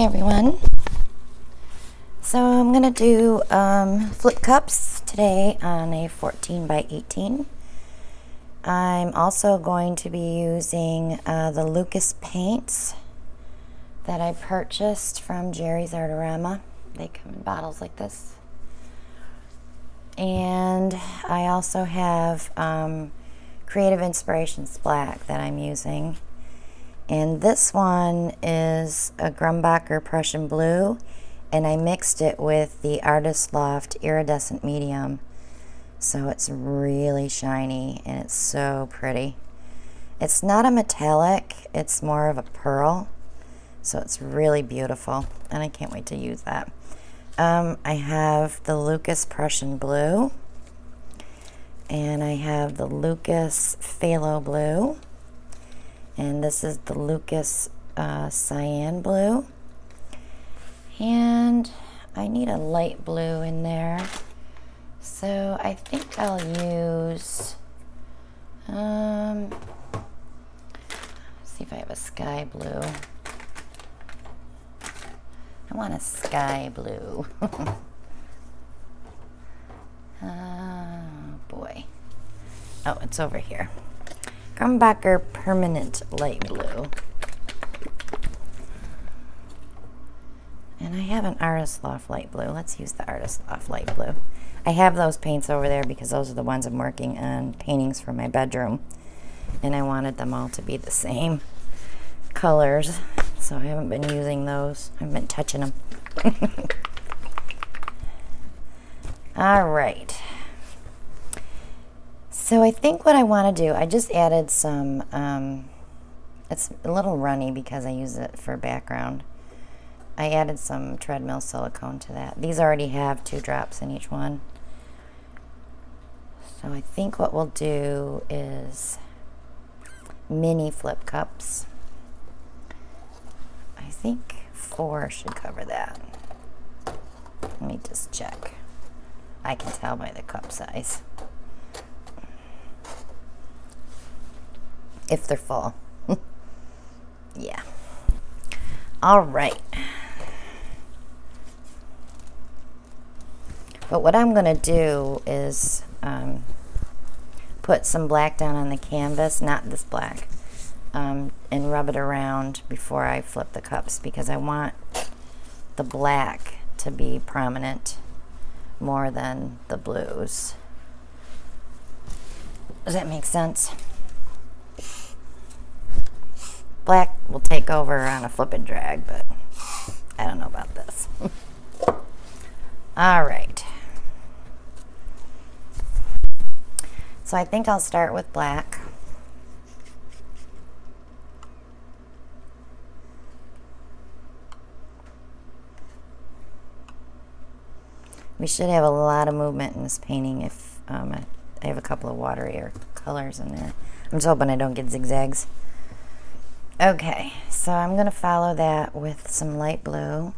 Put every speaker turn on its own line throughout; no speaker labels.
everyone. So I'm going to do flip cups today on a 14 by 18. I'm also going to be using the Lucas paints that I purchased from Jerry's Artorama. They come in bottles like this. And I also have Creative Inspirations Black that I'm using. And this one is a Grumbacher Prussian Blue, and I mixed it with the Artist Loft Iridescent Medium. So it's really shiny and it's so pretty. It's not a metallic, it's more of a pearl. So it's really beautiful, and I can't wait to use that. I have the Lucas Prussian Blue, and I have the Lucas Phthalo Blue, and this is the Lucas Cyan Blue, and I need a light blue in there, so I think I'll use, see if I have a sky blue. I want a sky blue. Oh boy. Oh, it's over here. Grumbacher Permanent Light Blue. And I have an Artist Loft Light Blue. Let's use the Artist Loft Light Blue. I have those paints over there because those are the ones I'm working on paintings for my bedroom. And I wanted them all to be the same colors. So I haven't been using those. I haven't been touching them. All right. So I think what I want to do, I just added some, it's a little runny because I use it for background. I added some treadmill silicone to that. These already have 2 drops in each one. So I think what we'll do is mini flip cups. I think 4 should cover that. Let me just check. I can tell by the cup size if they're full. Yeah. All right. But what I'm going to do is put some black down on the canvas, not this black, and rub it around before I flip the cups, because I want the black to be prominent more than the blues. Does that make sense? Black will take over on a flip and drag, but I don't know about this. All right. So I think I'll start with black. We should have a lot of movement in this painting if I have a couple of waterier colors in there. I'm just hoping I don't get zigzags. Okay, so I'm going to follow that with some light blue.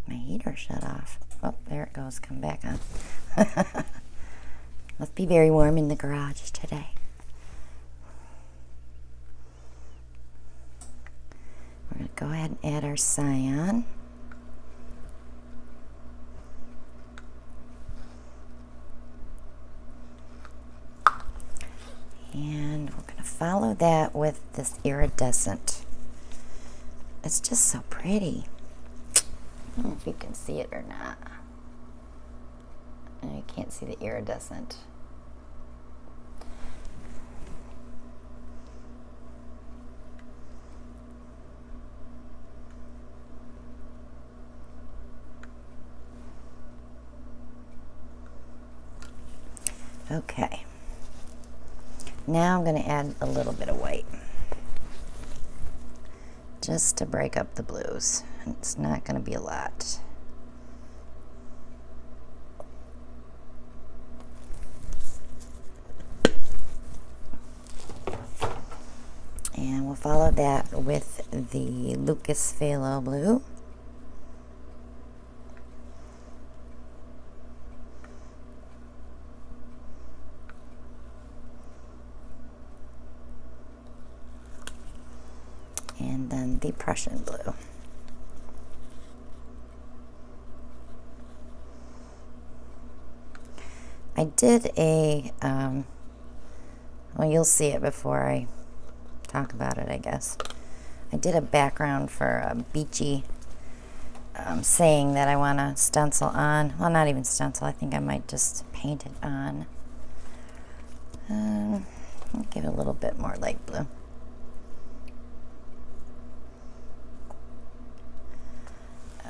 My heater shut off. Oh, there it goes. Come back on. Must be very warm in the garage today. We're going to go ahead and add our cyan. And we're going to follow that with this iridescent. It's just so pretty. I don't know if you can see it or not. I can't see the iridescent. Okay. Now I'm going to add a little bit of white, just to break up the blues. It's not going to be a lot. And we'll follow that with the Lucas Phthalo Blue. the Prussian blue. I did a, well, you'll see it before I talk about it, I guess. I did a background for a beachy saying that I want to stencil on. Well, not even stencil. I think I might just paint it on. I'll give it a little bit more light blue.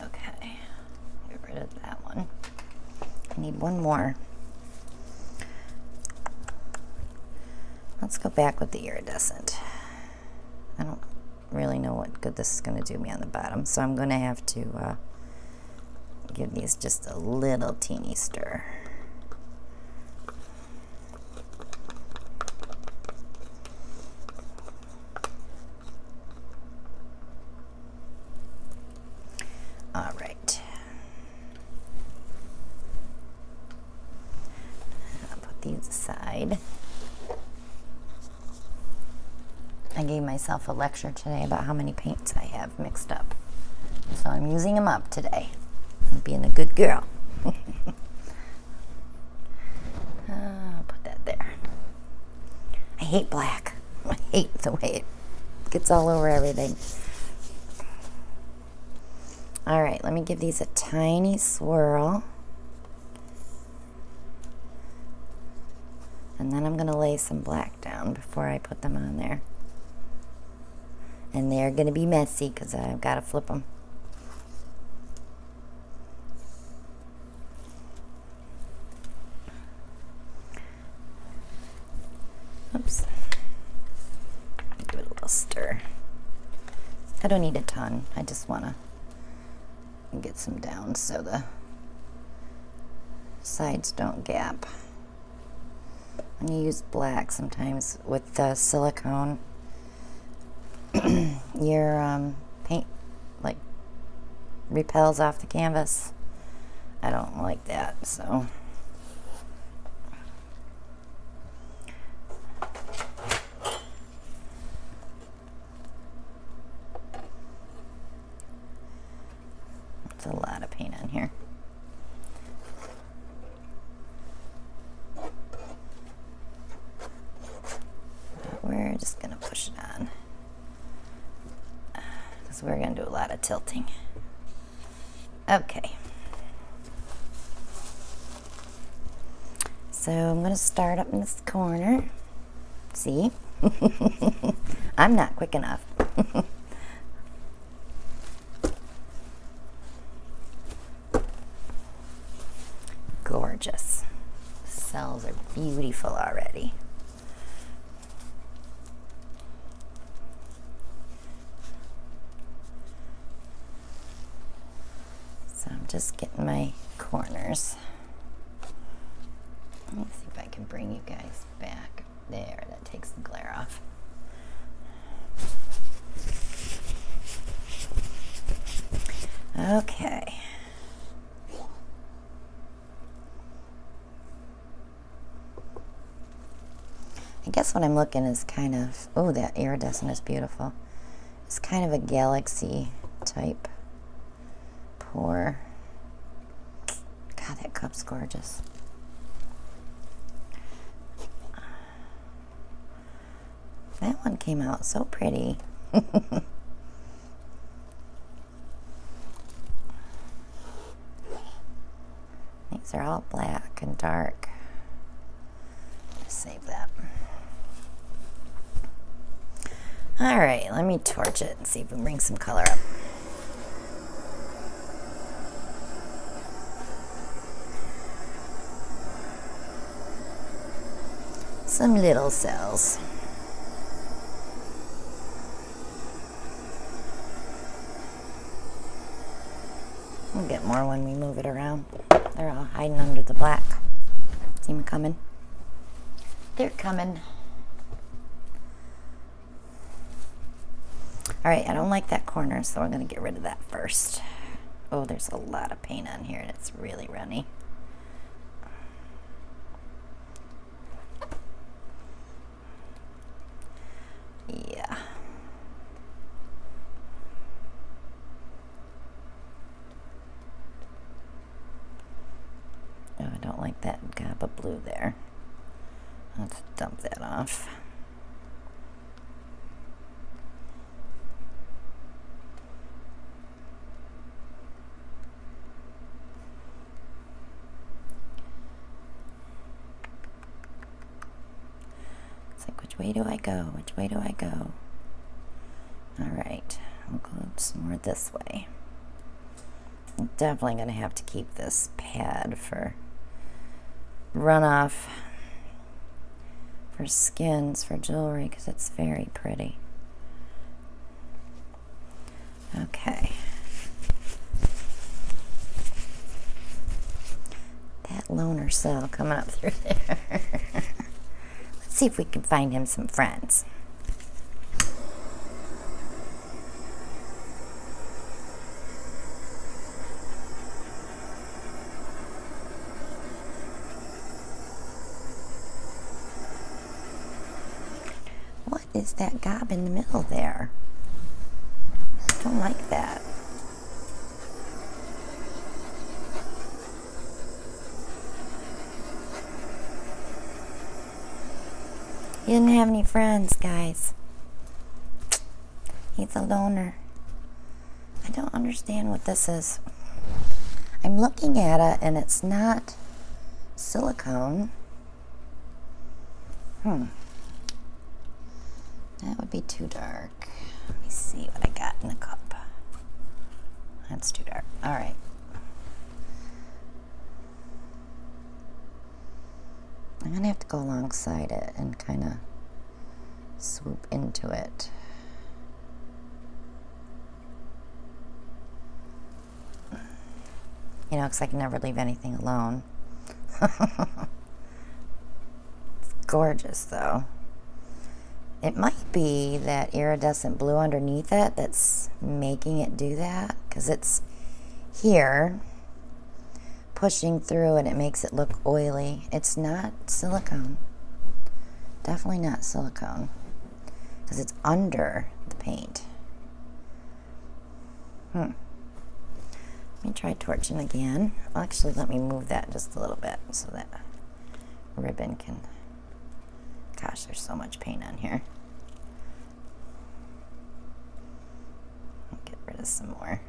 Okay, get rid of that one. I need one more. Let's go back with the iridescent. I don't really know what good this is going to do me on the bottom, so I'm going to have to give these just a little teeny stir. All right. I'll put these aside. I gave myself a lecture today about how many paints I have mixed up. So I'm using them up today. I'm being a good girl. I'll put that there. I hate black. I hate the way it gets all over everything. All right, let me give these a tiny swirl. And then I'm going to lay some black down before I put them on there. And they're going to be messy because I've got to flip them. Oops. Give it a little stir. I don't need a ton. I just want to get some down so the sides don't gap. When you use black sometimes with the silicone, your paint like repels off the canvas. I don't like that, so it's a lot of paint on here. But we're just gonna push it on. So we're going to do a lot of tilting. Okay. So I'm going to start up in this corner. See? I'm not quick enough. Gorgeous. The cells are beautiful already. So I'm just getting my corners. Let me see if I can bring you guys back. There, that takes the glare off. Okay. I guess what I'm looking is kind of, oh, that iridescent is beautiful. It's kind of a galaxy type pour. God, that cup's gorgeous. That one came out so pretty. These are all black and dark. Let's save that. All right, let me torch it and see if we can bring some color up. Some little cells. We'll get more when we move it around. They're all hiding under the black. See them coming? They're coming. All right, I don't like that corner, so I'm going to get rid of that first. Oh, there's a lot of paint on here, and it's really runny. Yeah. don't like that gob of blue there. Let's dump that off. It's like, which way do I go? Which way do I go? All right, I'll go some more this way. I'm definitely going to have to keep this pad for runoff for skins for jewelry because it's very pretty. Okay. That loner cell coming up through there. Let's see if we can find him some friends. What is that gob in the middle there? I don't like that. He didn't have any friends, guys. He's a loner. I don't understand what this is. I'm looking at it and it's not silicone. That would be too dark. Let me see what I got in the cup. That's too dark. All right. I'm going to have to go alongside it and kind of swoop into it. You know, because I can never leave anything alone. It's gorgeous, though. It might be that iridescent blue underneath it that's making it do that, because it's here pushing through and it makes it look oily. It's not silicone. Definitely not silicone, because it's under the paint. Let me try torching again. Actually, let me move that just a little bit so that ribbon can... Gosh, there's so much paint on here. I'll get rid of some more.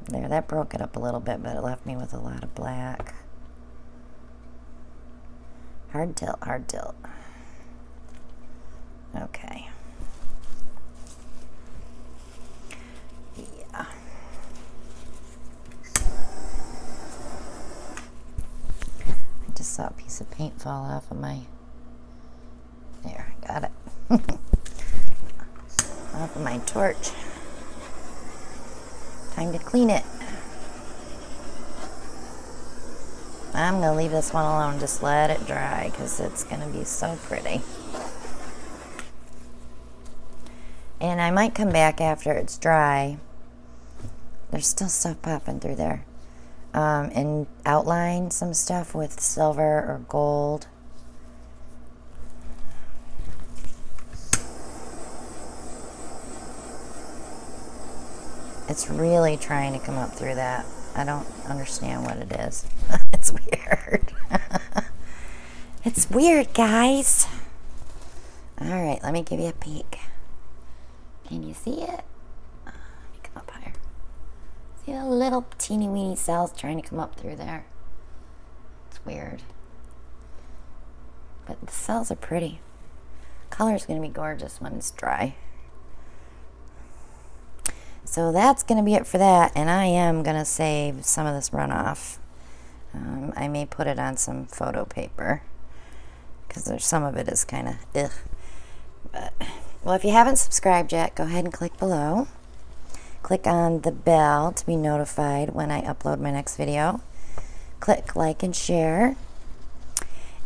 There, that broke it up a little bit, but it left me with a lot of black. Hard tilt, hard tilt. Okay. Yeah. I just saw a piece of paint fall off of my... There, I got it. Off of my torch. Time to clean it. I'm going to leave this one alone. Just let it dry because it's going to be so pretty. And I might come back after it's dry. There's still stuff popping through there. And outline some stuff with silver or gold. It's really trying to come up through that. I don't understand what it is. It's weird. It's weird, guys. Alright, let me give you a peek. Can you see it? Let me come up higher. See the little teeny weeny cells trying to come up through there? It's weird. But the cells are pretty. Color's going to be gorgeous when it's dry. So that's going to be it for that, and I am going to save some of this runoff. I may put it on some photo paper because there's some of it is kind of ugh. But, well, if you haven't subscribed yet, go ahead and click below. Click on the bell to be notified when I upload my next video. Click like and share.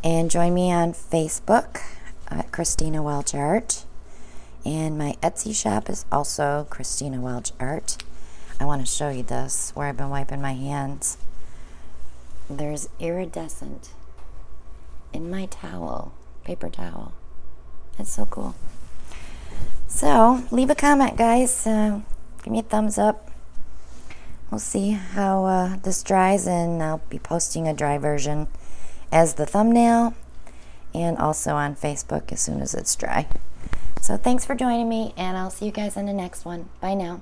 And join me on Facebook at Christina Welch Art. And my Etsy shop is also Christina Welch Art. I want to show you this where I've been wiping my hands. There's iridescent in my towel, paper towel. It's so cool. So leave a comment, guys. Give me a thumbs up. we'll see how this dries, and I'll be posting a dry version as the thumbnail and also on Facebook as soon as it's dry. So thanks for joining me, and I'll see you guys in the next one. Bye now.